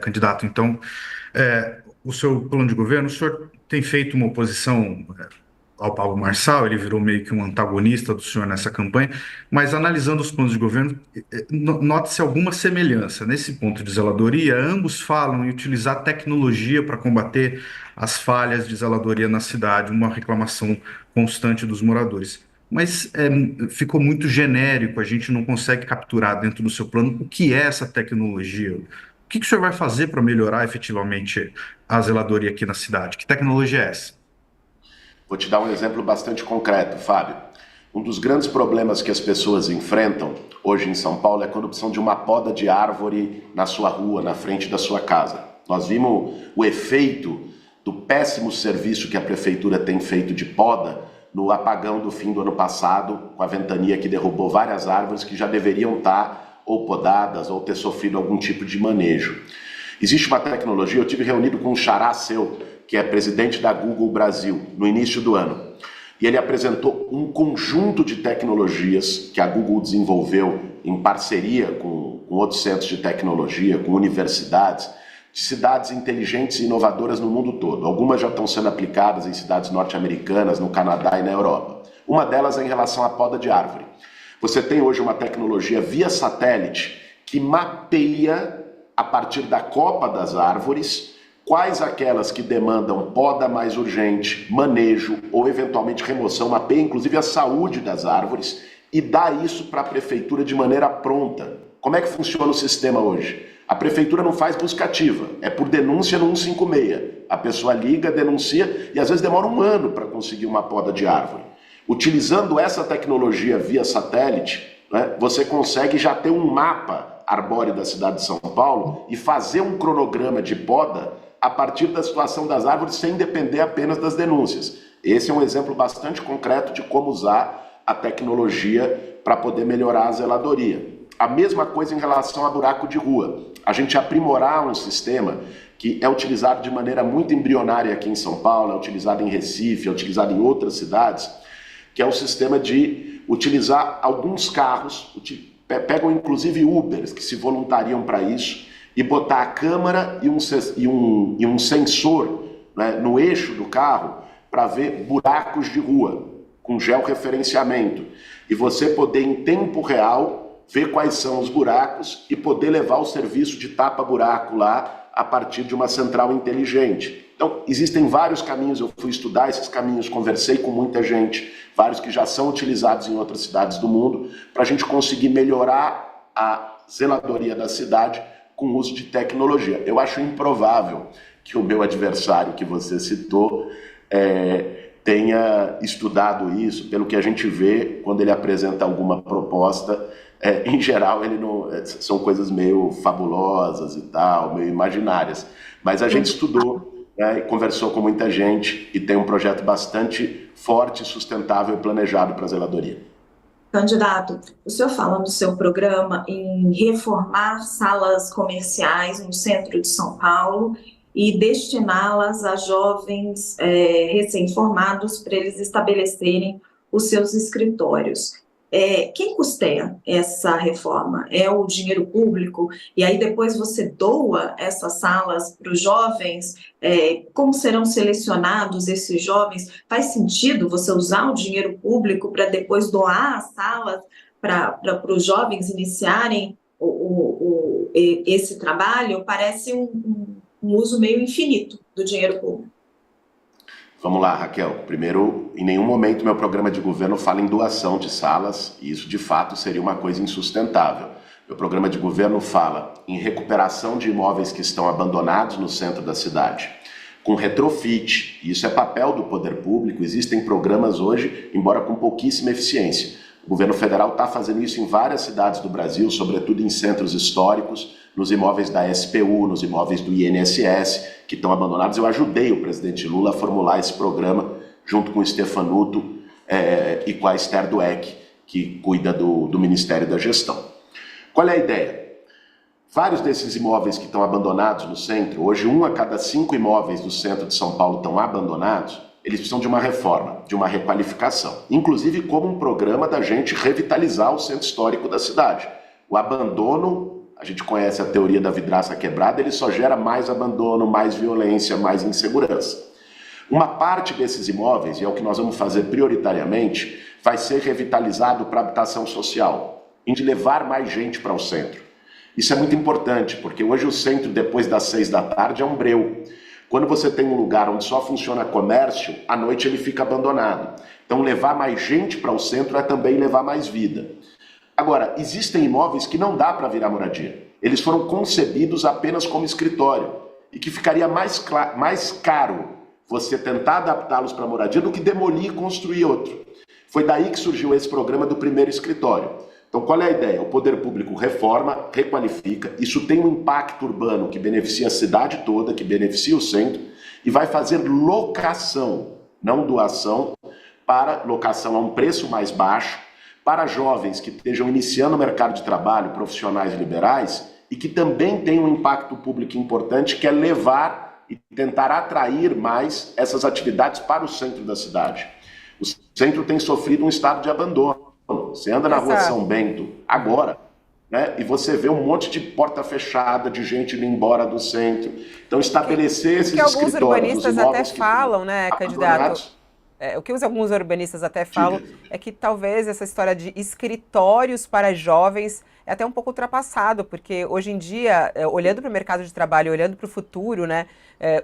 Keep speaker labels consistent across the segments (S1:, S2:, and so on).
S1: candidato, então, o seu plano de governo, o senhor tem feito uma oposição ao Pablo Marçal, ele virou meio que um antagonista do senhor nessa campanha, mas analisando os planos de governo, nota-se alguma semelhança. Nesse ponto de zeladoria, ambos falam em utilizar tecnologia para combater as falhas de zeladoria na cidade, uma reclamação constante dos moradores. Mas ficou muito genérico, a gente não consegue capturar dentro do seu plano o que é essa tecnologia. O que o senhor vai fazer para melhorar efetivamente a zeladoria aqui na cidade? Que tecnologia é essa?
S2: Vou te dar um exemplo bastante concreto, Fábio. Um dos grandes problemas que as pessoas enfrentam hoje em São Paulo é a corrupção de uma poda de árvore na sua rua, na frente da sua casa. Nós vimos o efeito do péssimo serviço que a prefeitura tem feito de poda no apagão do fim do ano passado, com a ventania que derrubou várias árvores que já deveriam estar ou podadas ou ter sofrido algum tipo de manejo. Existe uma tecnologia, eu tive reunido com um xará seu, que é presidente da Google Brasil, no início do ano. E ele apresentou um conjunto de tecnologias que a Google desenvolveu em parceria com outros centros de tecnologia, com universidades, de cidades inteligentes e inovadoras no mundo todo. Algumas já estão sendo aplicadas em cidades norte-americanas, no Canadá e na Europa. Uma delas é em relação à poda de árvore. Você tem hoje uma tecnologia via satélite que mapeia, a partir da copa das árvores, quais aquelas que demandam poda mais urgente, manejo ou eventualmente remoção, mapeia inclusive a saúde das árvores e dá isso para a prefeitura de maneira pronta. Como é que funciona o sistema hoje? A prefeitura não faz busca ativa, é por denúncia no 156. A pessoa liga, denuncia e às vezes demora um ano para conseguir uma poda de árvore. Utilizando essa tecnologia via satélite, né, você consegue já ter um mapa arbóreo da cidade de São Paulo e fazer um cronograma de poda a partir da situação das árvores sem depender apenas das denúncias. Esse é um exemplo bastante concreto de como usar a tecnologia para poder melhorar a zeladoria. A mesma coisa em relação a buraco de rua. A gente aprimorar um sistema que é utilizado de maneira muito embrionária aqui em São Paulo, é utilizado em Recife, é utilizado em outras cidades, que é o sistema de utilizar alguns carros, pegam inclusive Ubers que se voluntariam para isso, e botar a câmera e um sensor, né, no eixo do carro para ver buracos de rua, com georreferenciamento. E você poder, em tempo real, ver quais são os buracos e poder levar o serviço de tapa-buraco lá a partir de uma central inteligente. Então, existem vários caminhos, eu fui estudar esses caminhos, conversei com muita gente, vários que já são utilizados em outras cidades do mundo, para a gente conseguir melhorar a zeladoria da cidade com o uso de tecnologia. Eu acho improvável que o meu adversário que você citou tenha estudado isso. Pelo que a gente vê quando ele apresenta alguma proposta, em geral ele não, são coisas meio fabulosas e tal, meio imaginárias. Mas a gente estudou, né, e conversou com muita gente e tem um projeto bastante forte, sustentável e planejado para a zeladoria.
S3: Candidato, o senhor fala no seu programa em reformar salas comerciais no centro de São Paulo e destiná-las a jovens recém-formados para eles estabelecerem os seus escritórios. Quem custeia essa reforma? É o dinheiro público? E aí depois você doa essas salas para os jovens? Como serão selecionados esses jovens? Faz sentido você usar o dinheiro público para depois doar as salas para os jovens iniciarem esse trabalho? Parece um uso meio infinito do dinheiro público.
S2: Vamos lá, Raquel. Primeiro, em nenhum momento meu programa de governo fala em doação de salas, e isso de fato seria uma coisa insustentável. Meu programa de governo fala em recuperação de imóveis que estão abandonados no centro da cidade, com retrofit. Isso é papel do poder público. Existem programas hoje, embora com pouquíssima eficiência. O governo federal está fazendo isso em várias cidades do Brasil, sobretudo em centros históricos, nos imóveis da SPU, nos imóveis do INSS, que estão abandonados. Eu ajudei o presidente Lula a formular esse programa, junto com o Stefanuto e com a Esther Dweck, que cuida do Ministério da Gestão. Qual é a ideia? Vários desses imóveis que estão abandonados no centro, hoje 1 a cada 5 imóveis do centro de São Paulo estão abandonados, eles precisam de uma reforma, de uma requalificação. Inclusive como um programa da gente revitalizar o centro histórico da cidade. O abandono a gente conhece a teoria da vidraça quebrada, ele só gera mais abandono, mais violência, mais insegurança. Uma parte desses imóveis, e é o que nós vamos fazer prioritariamente, vai ser revitalizado para habitação social, em de levar mais gente para o centro. Isso é muito importante, porque hoje o centro, depois das 6 da tarde, é um breu. Quando você tem um lugar onde só funciona comércio, à noite ele fica abandonado. Então levar mais gente para o centro é também levar mais vida. Agora, existem imóveis que não dá para virar moradia. Eles foram concebidos apenas como escritório e que ficaria mais caro você tentar adaptá-los para moradia do que demolir e construir outro. Foi daí que surgiu esse programa do primeiro escritório. Então, qual é a ideia? O poder público reforma, requalifica, isso tem um impacto urbano que beneficia a cidade toda, que beneficia o centro, e vai fazer locação, não doação, para locação a um preço mais baixo, para jovens que estejam iniciando o mercado de trabalho, profissionais liberais, e que também tem um impacto público importante, que é levar e tentar atrair mais essas atividades para o centro da cidade. O centro tem sofrido um estado de abandono. Você anda na rua São Bento agora, né, e você vê um monte de porta fechada, de gente indo embora do centro. Então, estabelecer esses escritórios...
S4: O que alguns urbanistas até falam, né, candidato? O que alguns urbanistas até falam é que talvez essa história de escritórios para jovens é até um pouco ultrapassado, porque hoje em dia, olhando para o mercado de trabalho, olhando para o futuro, né,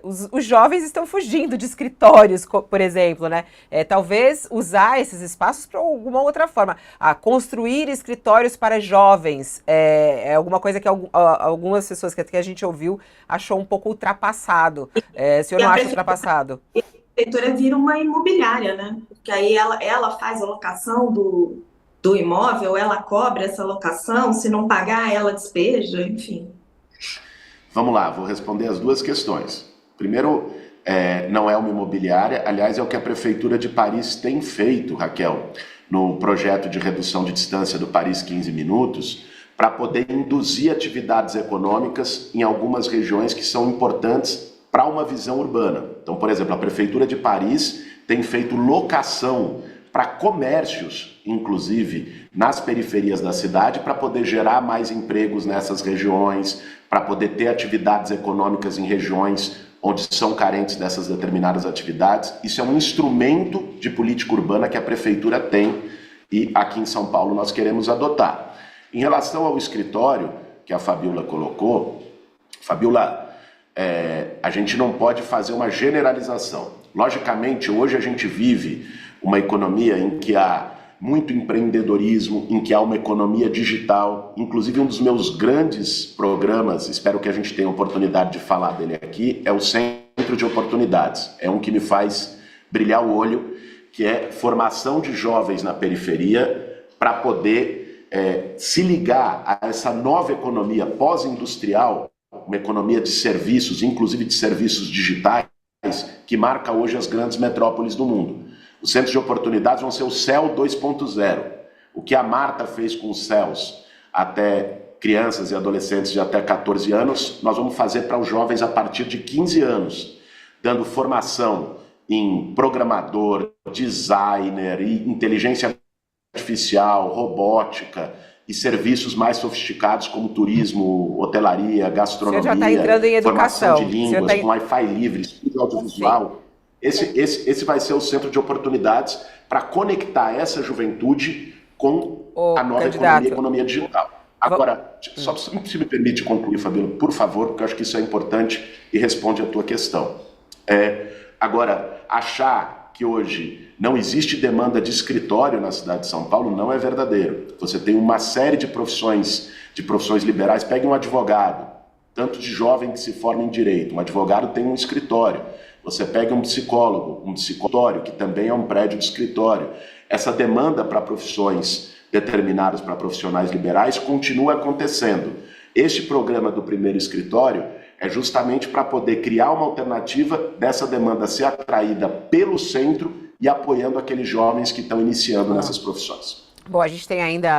S4: os jovens estão fugindo de escritórios, por exemplo, né? Talvez usar esses espaços para alguma outra forma. Construir escritórios para jovens é alguma coisa que algumas pessoas que a gente ouviu achou um pouco ultrapassado. O senhor não acha ultrapassado?
S3: A prefeitura vira uma imobiliária, né? Porque aí ela faz a locação do imóvel, ela cobra essa locação, se não pagar, ela despeja, enfim.
S2: Vamos lá, vou responder as duas questões. Primeiro, não é uma imobiliária, aliás, é o que a Prefeitura de Paris tem feito, Raquel, no projeto de redução de distância do Paris 15 Minutos, para poder induzir atividades econômicas em algumas regiões que são importantes para uma visão urbana. Então, por exemplo, a Prefeitura de Paris tem feito locação para comércios, inclusive, nas periferias da cidade, para poder gerar mais empregos nessas regiões, para poder ter atividades econômicas em regiões onde são carentes dessas determinadas atividades. Isso é um instrumento de política urbana que a Prefeitura tem e aqui em São Paulo nós queremos adotar. Em relação ao escritório que a Fabiola colocou, Fabiola, a gente não pode fazer uma generalização. Logicamente, hoje a gente vive uma economia em que há muito empreendedorismo, em que há uma economia digital. Inclusive, um dos meus grandes programas, espero que a gente tenha a oportunidade de falar dele aqui, é o Centro de Oportunidades. É um que me faz brilhar o olho, que é formação de jovens na periferia para poder se ligar a essa nova economia pós-industrial, uma economia de serviços, inclusive de serviços digitais, que marca hoje as grandes metrópoles do mundo. Os centros de oportunidades vão ser o CEL 2.0. O que a Marta fez com os CELs até crianças e adolescentes de até 14 anos, nós vamos fazer para os jovens a partir de 15 anos, dando formação em programador, designer, inteligência artificial, robótica e serviços mais sofisticados como turismo, hotelaria, gastronomia,
S4: já está entrando em educação,
S2: formação de línguas, com Wi-Fi livre, estudo audiovisual. Esse vai ser o centro de oportunidades para conectar essa juventude com a nova economia digital. Agora, só se me permite concluir, Fabíola, por favor, porque eu acho que isso é importante e responde à tua questão. Agora, achar que hoje não existe demanda de escritório na cidade de São Paulo não é verdadeiro. Você tem uma série de profissões liberais. Pegue um advogado, tanto de jovem que se forma em direito. Um advogado tem um escritório. Você pega um psicólogo, um psicotório, que também é um prédio de escritório. Essa demanda para profissões determinadas, para profissionais liberais, continua acontecendo. Este programa do primeiro escritório é justamente para poder criar uma alternativa dessa demanda ser atraída pelo centro e apoiando aqueles jovens que estão iniciando nessas profissões.
S4: Bom, a gente tem ainda